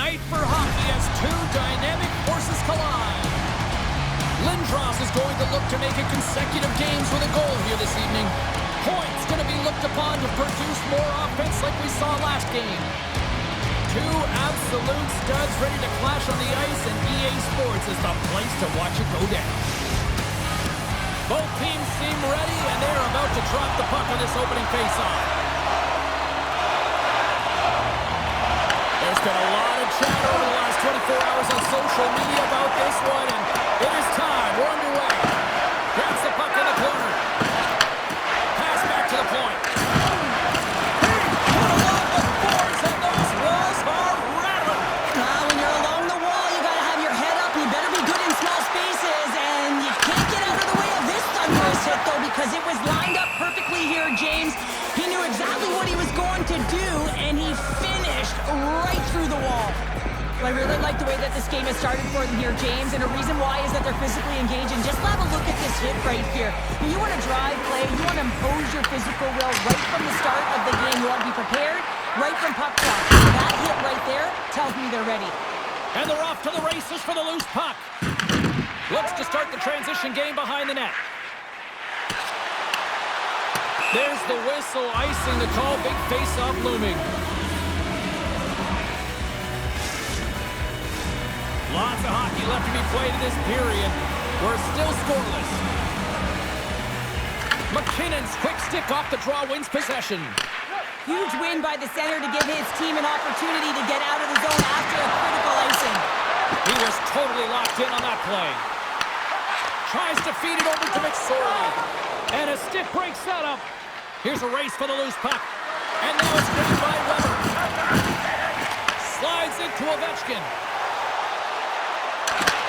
night for hockey as two dynamic forces collide. Lindros is going to look to make it consecutive games with a goal here this evening. Points going to be looked upon to produce more offense like we saw last game. Two absolute studs ready to clash on the ice, and EA Sports is the place to watch it go down. Both teams seem ready, and they're about to drop the puck on this opening faceoff. There's been a lot of chatter over the last 24 hours on social media about this one, and it is time. We're underway. Grabs the puck in the corner. Pass back to the point. When you're along the wall, you got to have your head up. You better be good in small spaces, and you can't get out of the way of this thunderous hit, though, because it was lined up perfectly here, James. He knew exactly what he was going to do, and he finished right through the wall. Well, I really like the way that this game has started for them here, James, and the reason why is that they're physically engaged. And just have a look at this hit right here. You want to drive play, you want to impose your physical will right from the start of the game. You want to be prepared right from puck drop. That hit right there tells me they're ready. And they're off to the races for the loose puck. Looks to start the transition game behind the net. There's the whistle, icing the call. Big face-off looming. Lots of hockey left to be played in this period. We're still scoreless. McKinnon's quick stick off the draw wins possession. Huge win by the center to give his team an opportunity to get out of the zone after a critical icing. He was totally locked in on that play. Tries to feed it over to McSorley. And a stick break setup. Here's a race for the loose puck. And now it's grabbed by Weber. Slides it to Ovechkin.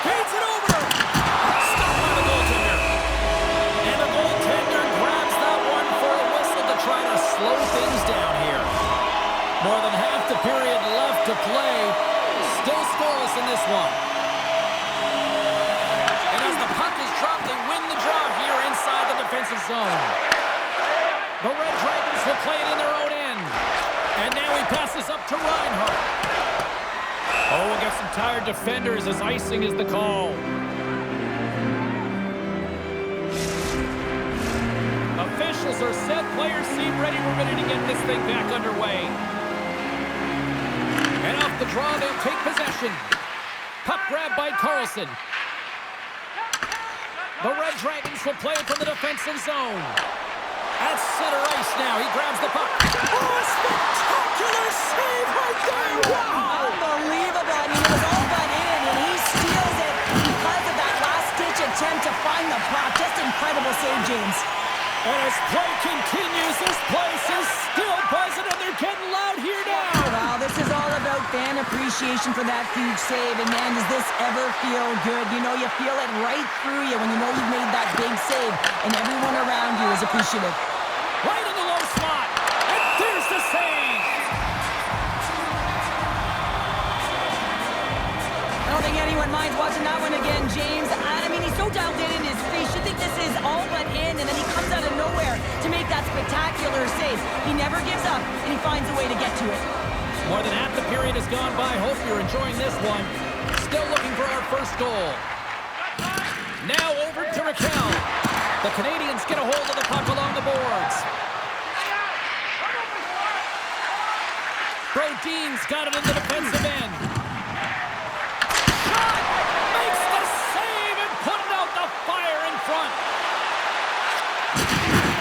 Feeds it over. Stopped by the goaltender. And the goaltender grabs that one for a whistle to try to slow things down here. More than half the period left to play. Still scoreless in this one. And as the puck is dropped, they win the draw here inside the defensive zone. The Red Dragons will play it in their own end. And now he passes up to Reinhart. Oh, we'll get some tired defenders as icing is the call. Officials are set. Players seem ready. We're ready to get this thing back underway. And off the draw, they'll take possession. Puck grab by Carlson. The Red Dragons will play it from the defensive zone. At center ice now. He grabs the puck. Oh, a spectacular save right there. Wow. Unbelievable. I mean, it was all but in, and he steals it because of that last-ditch attempt to find the puck. Just incredible save, James. And as play continues, this place is still buzzing, and they're getting loud here now. Wow, this is all about fan appreciation for that huge save. And, man, does this ever feel good? You know, you feel it right through you when you know you've made that big save, and everyone around you is appreciative. Right in the low slot. And there's the save. I don't think anyone minds watching that one again, James. I mean, he's so dialed in his face. You think this is all but in, and then he comes out of nowhere to make that spectacular save. He never gives up, and he finds a way to get to it. More than half the period has gone by. Hope you're enjoying this one. Still looking for our first goal. Now over to Raquel. The Canadians get a hold of the puck along the boards. Brodin's got it in the defensive end. Shot! Makes the save and putting out the fire in front.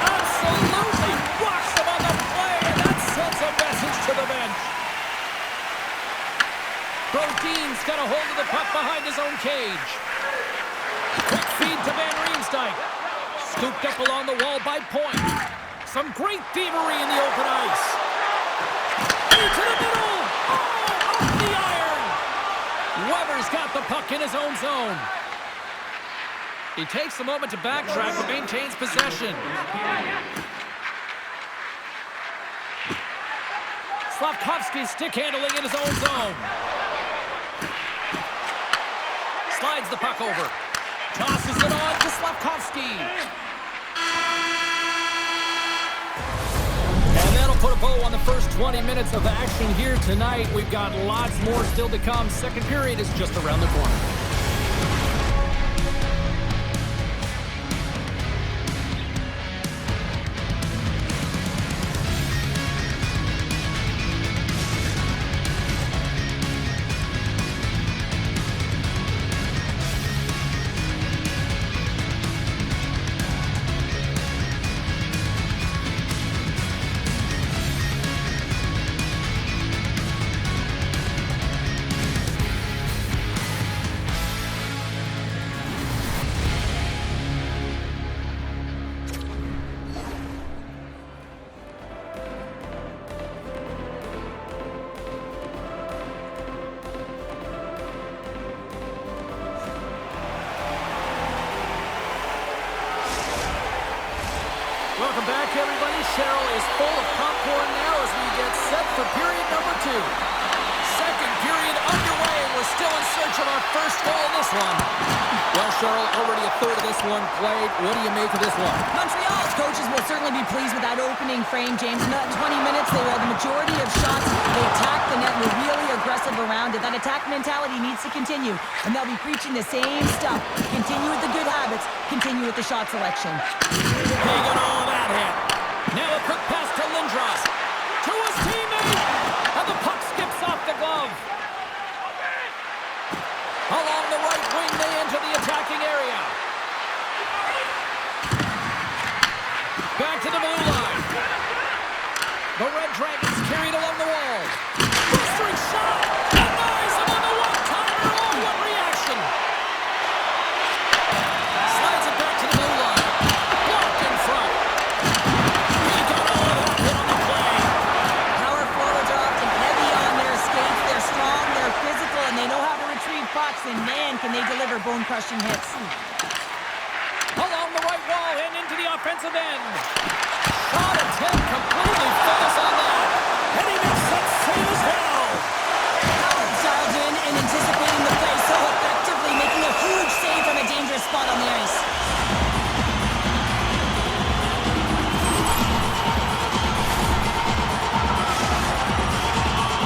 Absolutely rocks him on the play, and that sends a message to the bench. Brodin's got a hold of the puck behind his own cage. Quick feed to Van Riemsdyk. Scooped up along the wall by Point. Some great thievery in the open ice. Into the middle. Oh, off the iron. Weber's got the puck in his own zone. He takes a moment to backtrack but maintains possession. Slavkovsky's stick handling in his own zone. Slides the puck over. Tosses it on to Slavkovsky. And that'll put a bow on the first 20 20 minutes of action here tonight. We've got lots more still to come. Second period is just around the corner. Welcome back, everybody. Cheryl is full of popcorn now as we get set for period number 2. Second period underway, and we're still in search of our first goal in this one. Well, Cheryl, already a third of this one played. What do you make of this one? Montreal's coaches will certainly be pleased with that opening frame, James. In that 20 minutes, they had the majority of shots. They attacked the net and were really aggressive around it. That attack mentality needs to continue, and they'll be preaching the same stuff. Continue with the good habits. Continue with the shot selection. Hang on all that hit. Now a quick pass to Lindros. To his teammate. And the puck skips off the glove. Along the right wing, they enter the attacking area. Back to the blue line. The Red Dragons carried along the wall. Blistering shot. Denies him on the one-timer. Oh, what reaction. Slides it back to the blue line. Blocked in front. He got all of that hit on the play. Power forwards are often heavy on their skates. They're strong, they're physical, and they know how to retrieve pucks. And man, can they deliver bone-crushing hits. Along the right wall and into the offensive end. Shot attempt completely falls on that. And he makes that save as well. Howard dialed in and anticipating the play so effectively, making a huge save from a dangerous spot on the ice.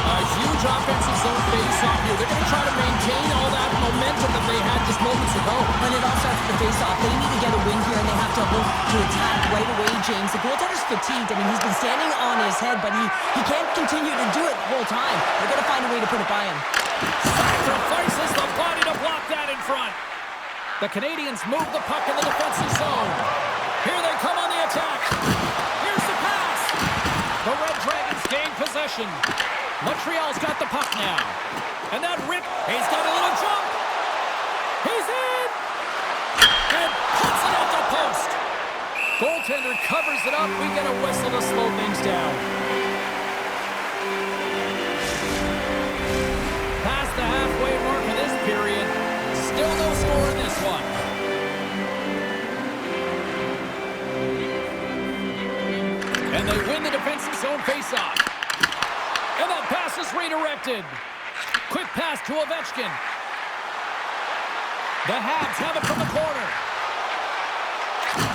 A huge offensive zone face-off here. They're going to try to maintain all that momentum that they had just moments ago. And it all starts with the face-off. They need to get a win here, and they have to hope to attack right away, James. The goaltender's fatigued. I mean, he's been standing on his head, but he can't continue to do it the whole time. They're going to find a way to put it by him. Sacrifices the body to block that in front. The Canadians move the puck in the defensive zone. Here they come on the attack. Here's the pass. The Red Dragons gain possession. Montreal's got the puck now. And that rip, he's got a little jump. He's in. And puts it at the post. Goaltender covers it up. We get a whistle to slow things down. Past the halfway mark of this period. Still no score in this one. And they win the defensive zone faceoff. And that pass is redirected. Quick pass to Ovechkin. The Habs have it from the corner.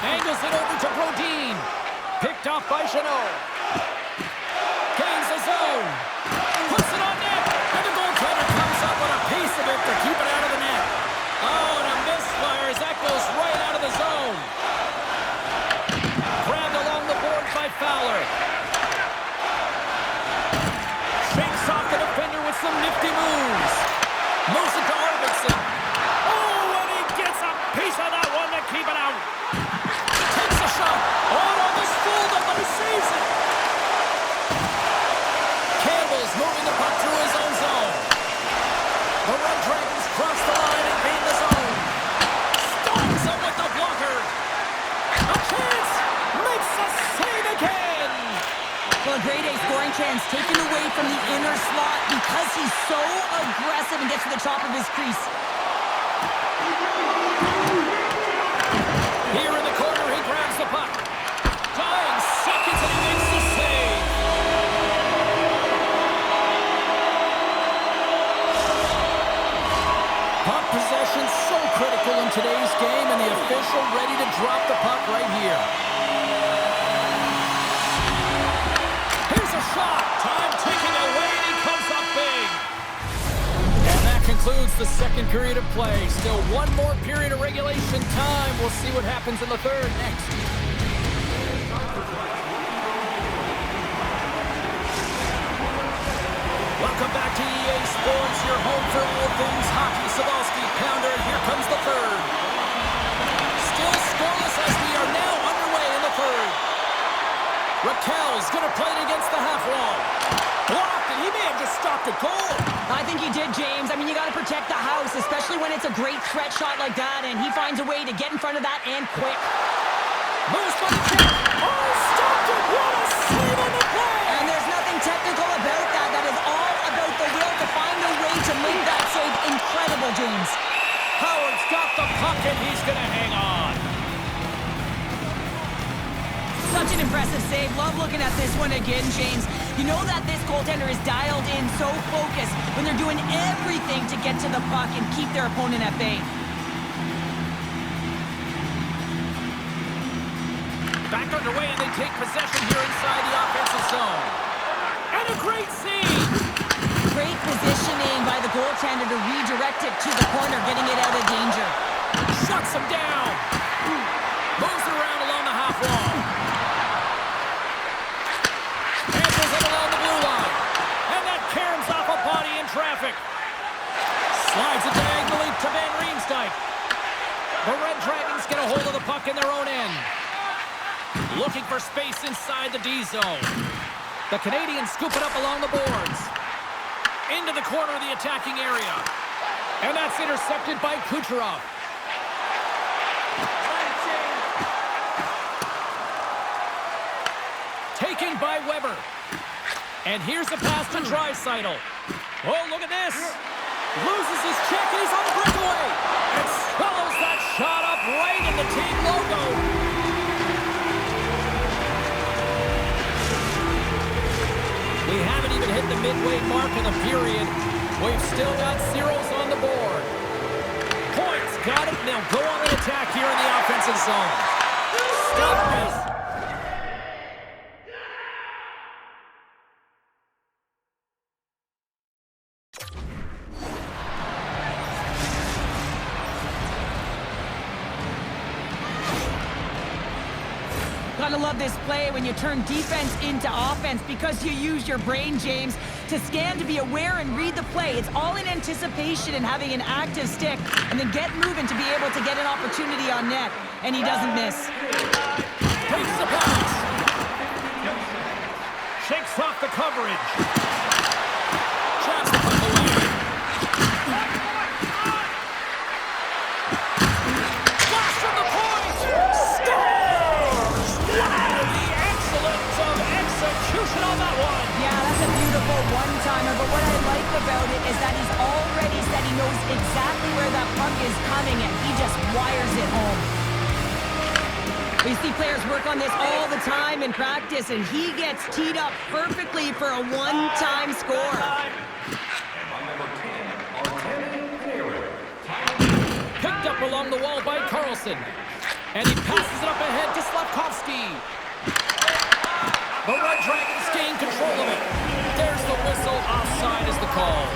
Angles it over to Brodin. Picked off by Jeannot. Gains the zone. Puts it on net. And the goaltender comes up with a piece of it to keep it out of the net. Oh, and a misfire as that goes right out of the zone. Grabbed along the boards by Fowler. Shakes off the defender with some nifty moves. Moves it to Arvidsson. Oh, and he gets a piece of that one to keep it out. Takes a shot. Oh, this fooled him, but he saves it. Campbell's moving the puck through his own zone. The Red Dragons cross the line and gain the zone. Stomps him with the blocker. A chance. Makes a save again. Well, a grade A scoring chance taken away from the inner slot because he's so aggressive and gets to the top of his crease. Here in the corner, he grabs the puck. Dying seconds and he makes the save. Puck possession so critical in today's game, and the official ready to drop the puck right here. Here's a shot. concludes the second period of play. Still one more period of regulation time. We'll see what happens in the third next. Welcome back to EA Sports, your home for all things hockey. Savalsky, Pounder, here comes the third. Still scoreless as we are now underway in the third. Raquel's going to play it against the half wall. Blocked, and he may have just stopped a goal. I think he did, James. I mean, you got to protect the house, especially when it's a great threat shot like that, and he finds a way to get in front of that and quick. Moves by the check. Oh, stopped it. What a save on the play. And there's nothing technical about that. That is all about the will to find a way to make that save incredible, James. Howard's got the puck, and he's going to hang on. Such an impressive save. Love looking at this one again, James. You know that this goaltender is dialed in, so focused when they're doing everything to get to the puck and keep their opponent at bay. Back underway, and they take possession here inside the offensive zone. And a great save! Great positioning by the goaltender to redirect it to the corner, getting it out of danger. Shuts him down! Moves it around along the half wall. Answers it along the blue line. And that caroms off a body in traffic. Slides it diagonally to Van Riemsdyk. The Red Dragons get a hold of the puck in their own end. Looking for space inside the D zone. The Canadians scoop it up along the boards. Into the corner of the attacking area. And that's intercepted by Kucherov. Taken by Weber. And here's a pass to Draisaitl. Oh, look at this. Loses his check, and he's on the breakaway. And swallows that shot up right in the team logo. We haven't even hit the midway mark of the period. We've still got zeros on the board. Points, got it. They'll go on an attack here in the offensive zone. Stop this. Gotta love this play when you turn defense into offense because you use your brain, James, to scan, to be aware and read the play. It's all in anticipation and having an active stick and then get moving to be able to get an opportunity on net. And he doesn't miss. Takes the pass. Shakes off the coverage. Traps the puck away. Flash from the point. Scores! Wow, the excellence of execution on that one. Yeah, that's a beautiful one-timer, but what I like about it is that he's already said he knows exactly where that puck is coming and he just wires it home. We see players work on this all the time in practice, and he gets teed up perfectly for a one-time score. Picked up along the wall by Carlson. And he passes it up ahead to Slavkovsky. The Red Dragons gain control of it. There's the whistle. Offside is the call.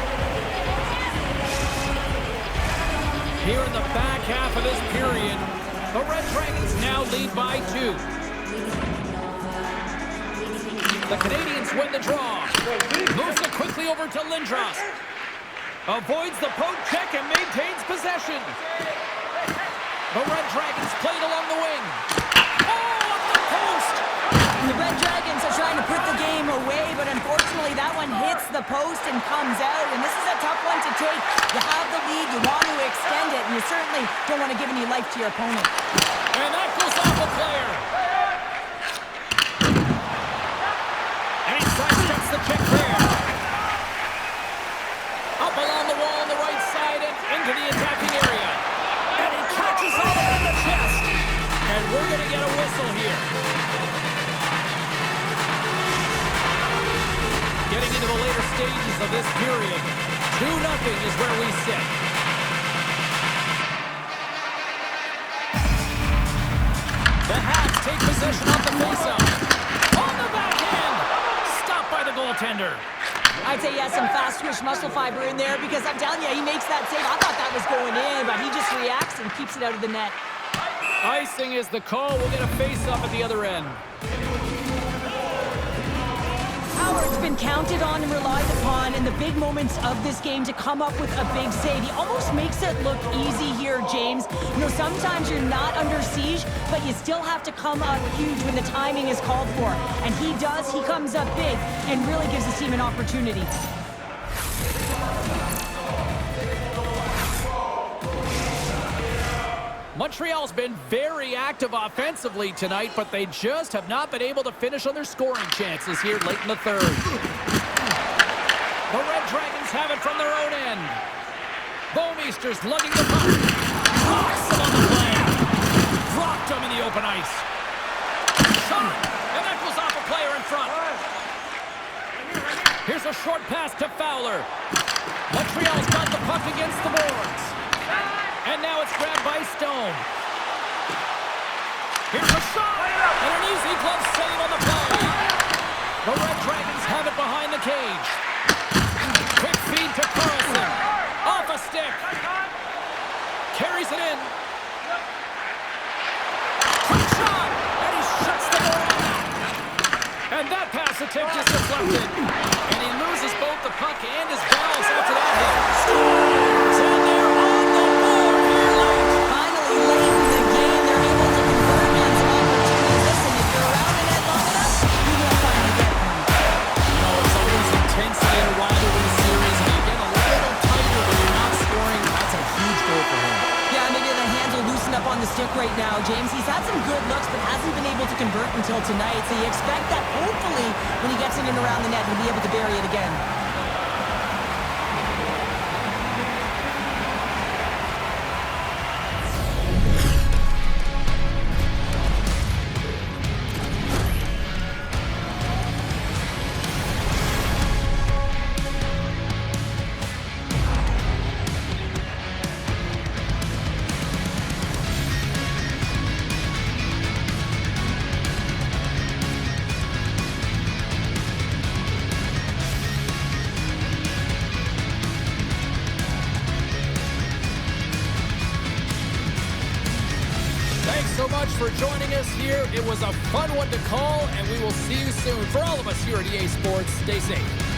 Here in the back half of this period, the Red Dragons now lead by 2. The Canadians win the draw. Moves it quickly over to Lindros. Avoids the poke check and maintains possession. The Red Dragons played along the wing. Oh, up the post! The Red Dragons are trying to put the game away, but unfortunately that one hits the post and comes out, and this is a tough one to take. You have the lead, you want to extend it, and you certainly don't want to give any life to your opponent. And that goes off a player. And he sidesteps the check there. Up along the wall on the right side and into the attacking area. And he catches all of it in the chest. And we're going to get a whistle here. Getting into the later stages of this period, 2-0 is where we sit. The Habs take possession off the faceoff. On the backhand! Stopped by the goaltender. I'd say he has some fast-twitch muscle fiber in there because I'm telling you, he makes that save. I thought that was going in, but he just reacts and keeps it out of the net. Icing is the call. We'll get a face-off at the other end. Howard's been counted on and relied upon in the big moments of this game to come up with a big save. He almost makes it look easy here, James. You know, sometimes you're not under siege, but you still have to come up huge when the timing is called for. And he does. He comes up big and really gives his team an opportunity. Montreal's been very active offensively tonight, but they just have not been able to finish on their scoring chances here late in the third. The Red Dragons have it from their own end. Bouwmeester's lugging the puck. Rocks him on the play. Dropped him in the open ice. Shot! And that goes off a player in front. Here's a short pass to Fowler. Montreal's got the puck against the boards. And now it's grabbed by Stone. Here's a shot! And an easy glove save on the play. The Red Dragons have it behind the cage. Quick feed to Carlson. Off a stick. Carries it in. Quick shot! And he shuts the door on that. And that pass attempt is deflected. And he loses both the puck and his balance after that hit. Scores! And they're on the board here late. Finally, late in the game, they're able to convert on some opportunities. Listen, if you're around the net long enough, you will finally get one. You know, it's always intensity in a rivalry series, and you get a little tighter when you're not scoring. That's a huge goal for him. Yeah, maybe the hands will loosen up on the stick right now, James. He's had some good looks, but hasn't been able to convert until tonight. So you expect that hopefully when he gets it in around the net, he'll be able to bury it again. Thanks so much for joining us here. It was a fun one to call, and we will see you soon. For all of us here at EA Sports, stay safe.